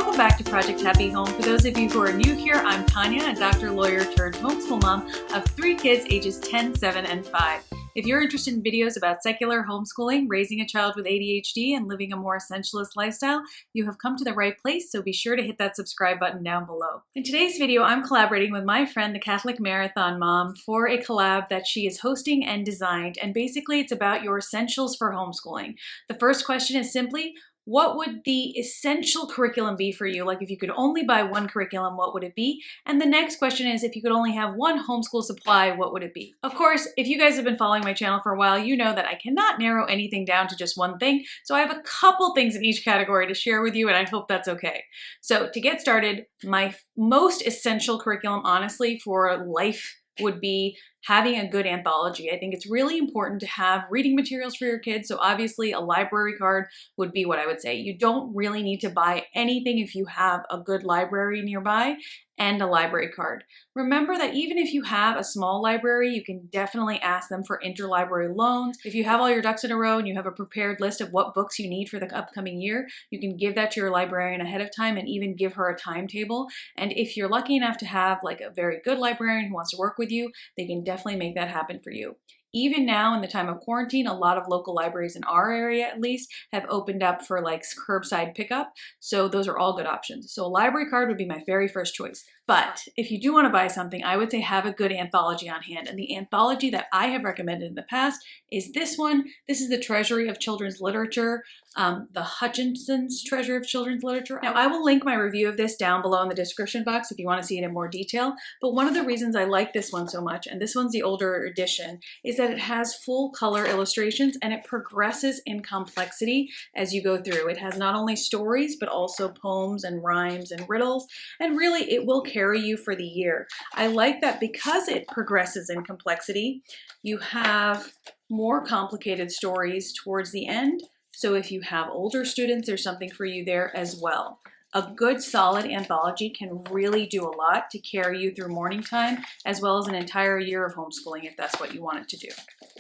Welcome back to Project Happy Home. For those of you who are new here, I'm Tanya, a doctor, lawyer, turned homeschool mom of 3 kids ages 10, 7, and 5. If you're interested in videos about secular homeschooling, raising a child with ADHD, and living a more essentialist lifestyle, you have come to the right place, so be sure to hit that subscribe button down below. In today's video, I'm collaborating with my friend, the Catholic Marathon Mom, for a collab that she is hosting and designed, and basically it's about your essentials for homeschooling. The first question is simply, what would the essential curriculum be for you? Like if you could only buy one curriculum, what would it be? And the next question is, if you could only have one homeschool supply, what would it be? Of course, if you guys have been following my channel for a while, you know that I cannot narrow anything down to just one thing. So I have a couple things in each category to share with you, and I hope that's okay. So to get started, my most essential curriculum, honestly, for life would be having a good anthology. I think it's really important to have reading materials for your kids. So obviously a library card would be what I would say. You don't really need to buy anything if you have a good library nearby and a library card. Remember that even if you have a small library, you can definitely ask them for interlibrary loans. If you have all your ducks in a row and you have a prepared list of what books you need for the upcoming year, you can give that to your librarian ahead of time and even give her a timetable. And if you're lucky enough to have like a very good librarian who wants to work with you, they can definitely make that happen for you. Even now in the time of quarantine, a lot of local libraries in our area at least have opened up for like curbside pickup. So those are all good options. So a library card would be my very first choice. But if you do want to buy something, I would say have a good anthology on hand. And the anthology that I have recommended in the past is this one. This is the Treasury of Children's Literature, the Hutchinson's Treasury of Children's Literature. Now I will link my review of this down below in the description box if you want to see it in more detail. But one of the reasons I like this one so much, and this one's the older edition, is that it has full color illustrations and it progresses in complexity as you go through. It has not only stories, but also poems and rhymes and riddles, and really it will carry you for the year. I like that because it progresses in complexity, you have more complicated stories towards the end. So if you have older students, there's something for you there as well. A good solid anthology can really do a lot to carry you through morning time as well as an entire year of homeschooling if that's what you want it to do.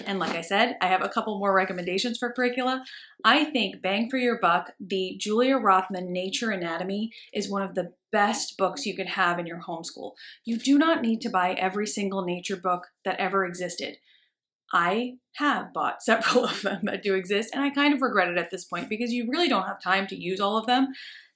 And like I said, I have a couple more recommendations for curricula. I think bang for your buck, the Julia Rothman Nature Anatomy is one of the best books you could have in your homeschool. You do not need to buy every single nature book that ever existed. I have bought several of them that do exist, and I kind of regret it at this point because you really don't have time to use all of them.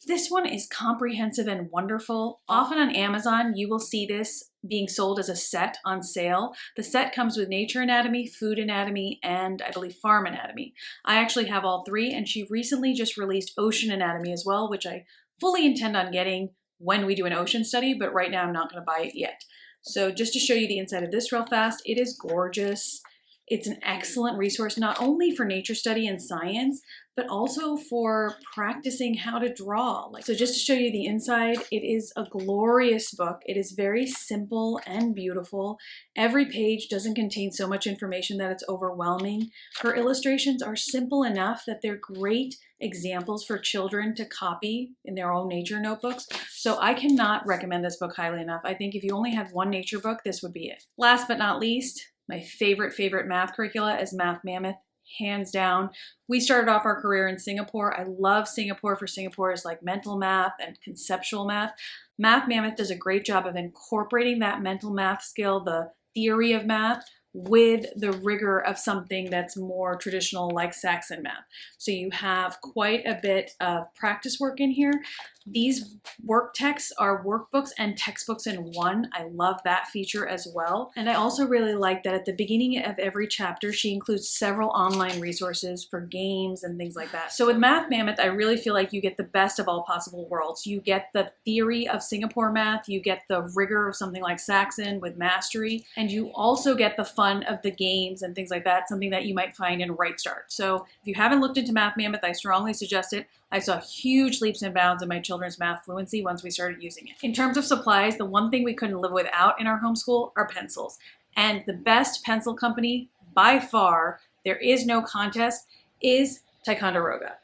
This one is comprehensive and wonderful. Often on Amazon, you will see this being sold as a set on sale. The set comes with Nature Anatomy, Food Anatomy, and I believe Farm Anatomy. I actually have all 3, and she recently just released Ocean Anatomy as well, which I fully intend on getting when we do an ocean study, but right now I'm not going to buy it yet. So just to show you the inside of this real fast, it is gorgeous. It's an excellent resource, not only for nature study and science, but also for practicing how to draw. So just to show you the inside, it is a glorious book. It is very simple and beautiful. Every page doesn't contain so much information that it's overwhelming. Her illustrations are simple enough that they're great examples for children to copy in their own nature notebooks. So I cannot recommend this book highly enough. I think if you only had one nature book, this would be it. Last but not least, my favorite math curricula is Math Mammoth, hands down. We started off our career in Singapore. I love Singapore for Singapore's like mental math and conceptual math. Math Mammoth does a great job of incorporating that mental math skill, the theory of math, with the rigor of something that's more traditional like Saxon math. So you have quite a bit of practice work in here. These work texts are workbooks and textbooks in one. I love that feature as well. And I also really like that at the beginning of every chapter, she includes several online resources for games and things like that. So with Math Mammoth, I really feel like you get the best of all possible worlds. You get the theory of Singapore math, you get the rigor of something like Saxon with mastery, and you also get the fun of the games and things like that, something that you might find in Right Start. So if you haven't looked into Math Mammoth, I strongly suggest it. I saw huge leaps and bounds in my children's math fluency once we started using it. In terms of supplies, the one thing we couldn't live without in our homeschool are pencils. And the best pencil company, by far, there is no contest, is Ticonderoga.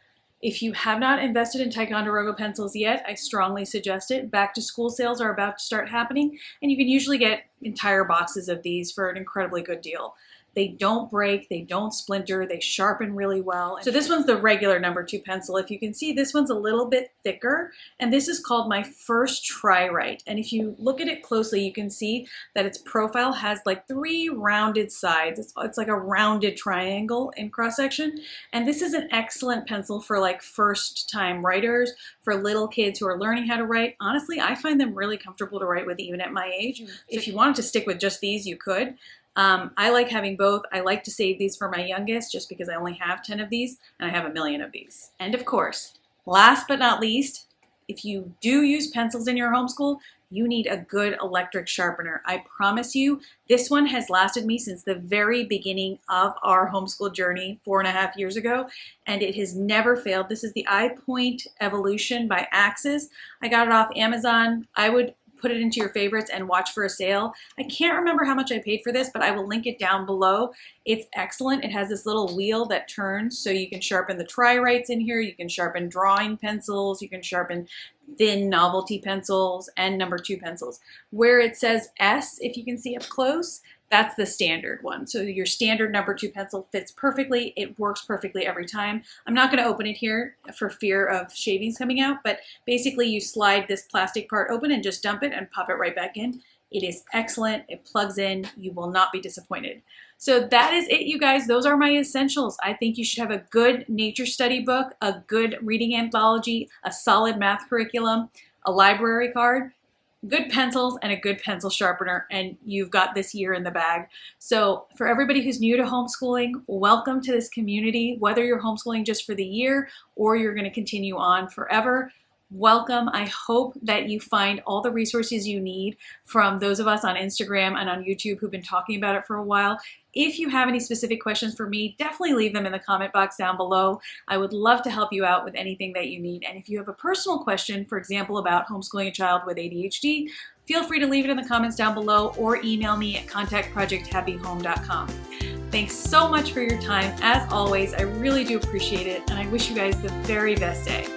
If you have not invested in Ticonderoga pencils yet, I strongly suggest it. Back to school sales are about to start happening, and you can usually get entire boxes of these for an incredibly good deal. They don't break, they don't splinter, they sharpen really well. So this one's the regular number 2 pencil. If you can see, this one's a little bit thicker, and this is called my first try-write. And if you look at it closely, you can see that its profile has like 3 rounded sides. It's like a rounded triangle in cross-section. And this is an excellent pencil for like first-time writers, for little kids who are learning how to write. Honestly, I find them really comfortable to write with even at my age. If you wanted to stick with just these, you could. I like having both. I like to save these for my youngest just because I only have 10 of these and I have a million of these. And of course, last but not least, if you do use pencils in your homeschool, you need a good electric sharpener. I promise you, this one has lasted me since the very beginning of our homeschool journey 4.5 years ago, and it has never failed. This is the iPoint Evolution by Axis. I got it off Amazon. I would put it into your favorites and watch for a sale. I can't remember how much I paid for this, but I will link it down below. It's excellent. It has this little wheel that turns so you can sharpen the try-writes in here. You can sharpen drawing pencils. You can sharpen thin novelty pencils and number 2 pencils. Where it says S, if you can see up close, that's the standard one. So your standard number 2 pencil fits perfectly. It works perfectly every time. I'm not going to open it here for fear of shavings coming out, but basically you slide this plastic part open and just dump it and pop it right back in. It is excellent. It plugs in. You will not be disappointed. So that is it, you guys. Those are my essentials. I think you should have a good nature study book, a good reading anthology, a solid math curriculum, a library card, good pencils, and a good pencil sharpener, and you've got this year in the bag. So for everybody who's new to homeschooling, welcome to this community. Whether you're homeschooling just for the year or you're going to continue on forever, welcome. I hope that you find all the resources you need from those of us on Instagram and on YouTube who've been talking about it for a while. If you have any specific questions for me, definitely leave them in the comment box down below. I would love to help you out with anything that you need. And if you have a personal question, for example, about homeschooling a child with ADHD, feel free to leave it in the comments down below or email me at contact@projecthappyhome.com. Thanks so much for your time. As always, I really do appreciate it, and I wish you guys the very best day.